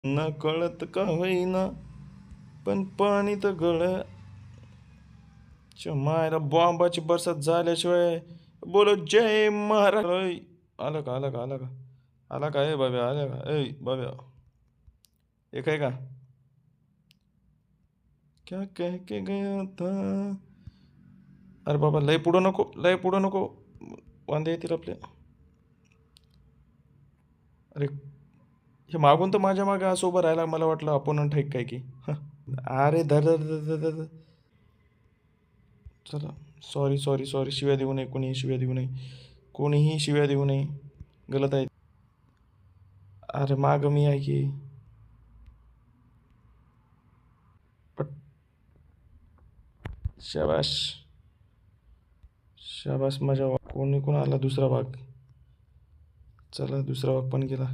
न कळत का होईना पण पाणी तर गळ मायला बॉम्बाची बरसात झाल्याशिवाय बोलो जय महाराज. ओय, आलं का आलं का आलं का आला का ए बाब्या आलं का ए बाब्या एक आहे का क्या कह के गया था. अरे बाबा लय पुढं नको लय पुढं नको वांदे येतील आपले. अरे हे मागून तर माझ्या मागे असं उभं राहायला मला वाटलं अपोनंट आहे काय की हं. अरे धर धर धर धर धर धर. चला सॉरी सॉरी सॉरी शिव्या देऊ नये कोणीही शिव्या देऊ नये कोणीही शिव्या देऊ नये गलत आहे. अरे माग मी आहे की पट शाबाश शाबाश मजा कोणी कोण आला दुसरा भाग. चला दुसरा भाग पण गेला.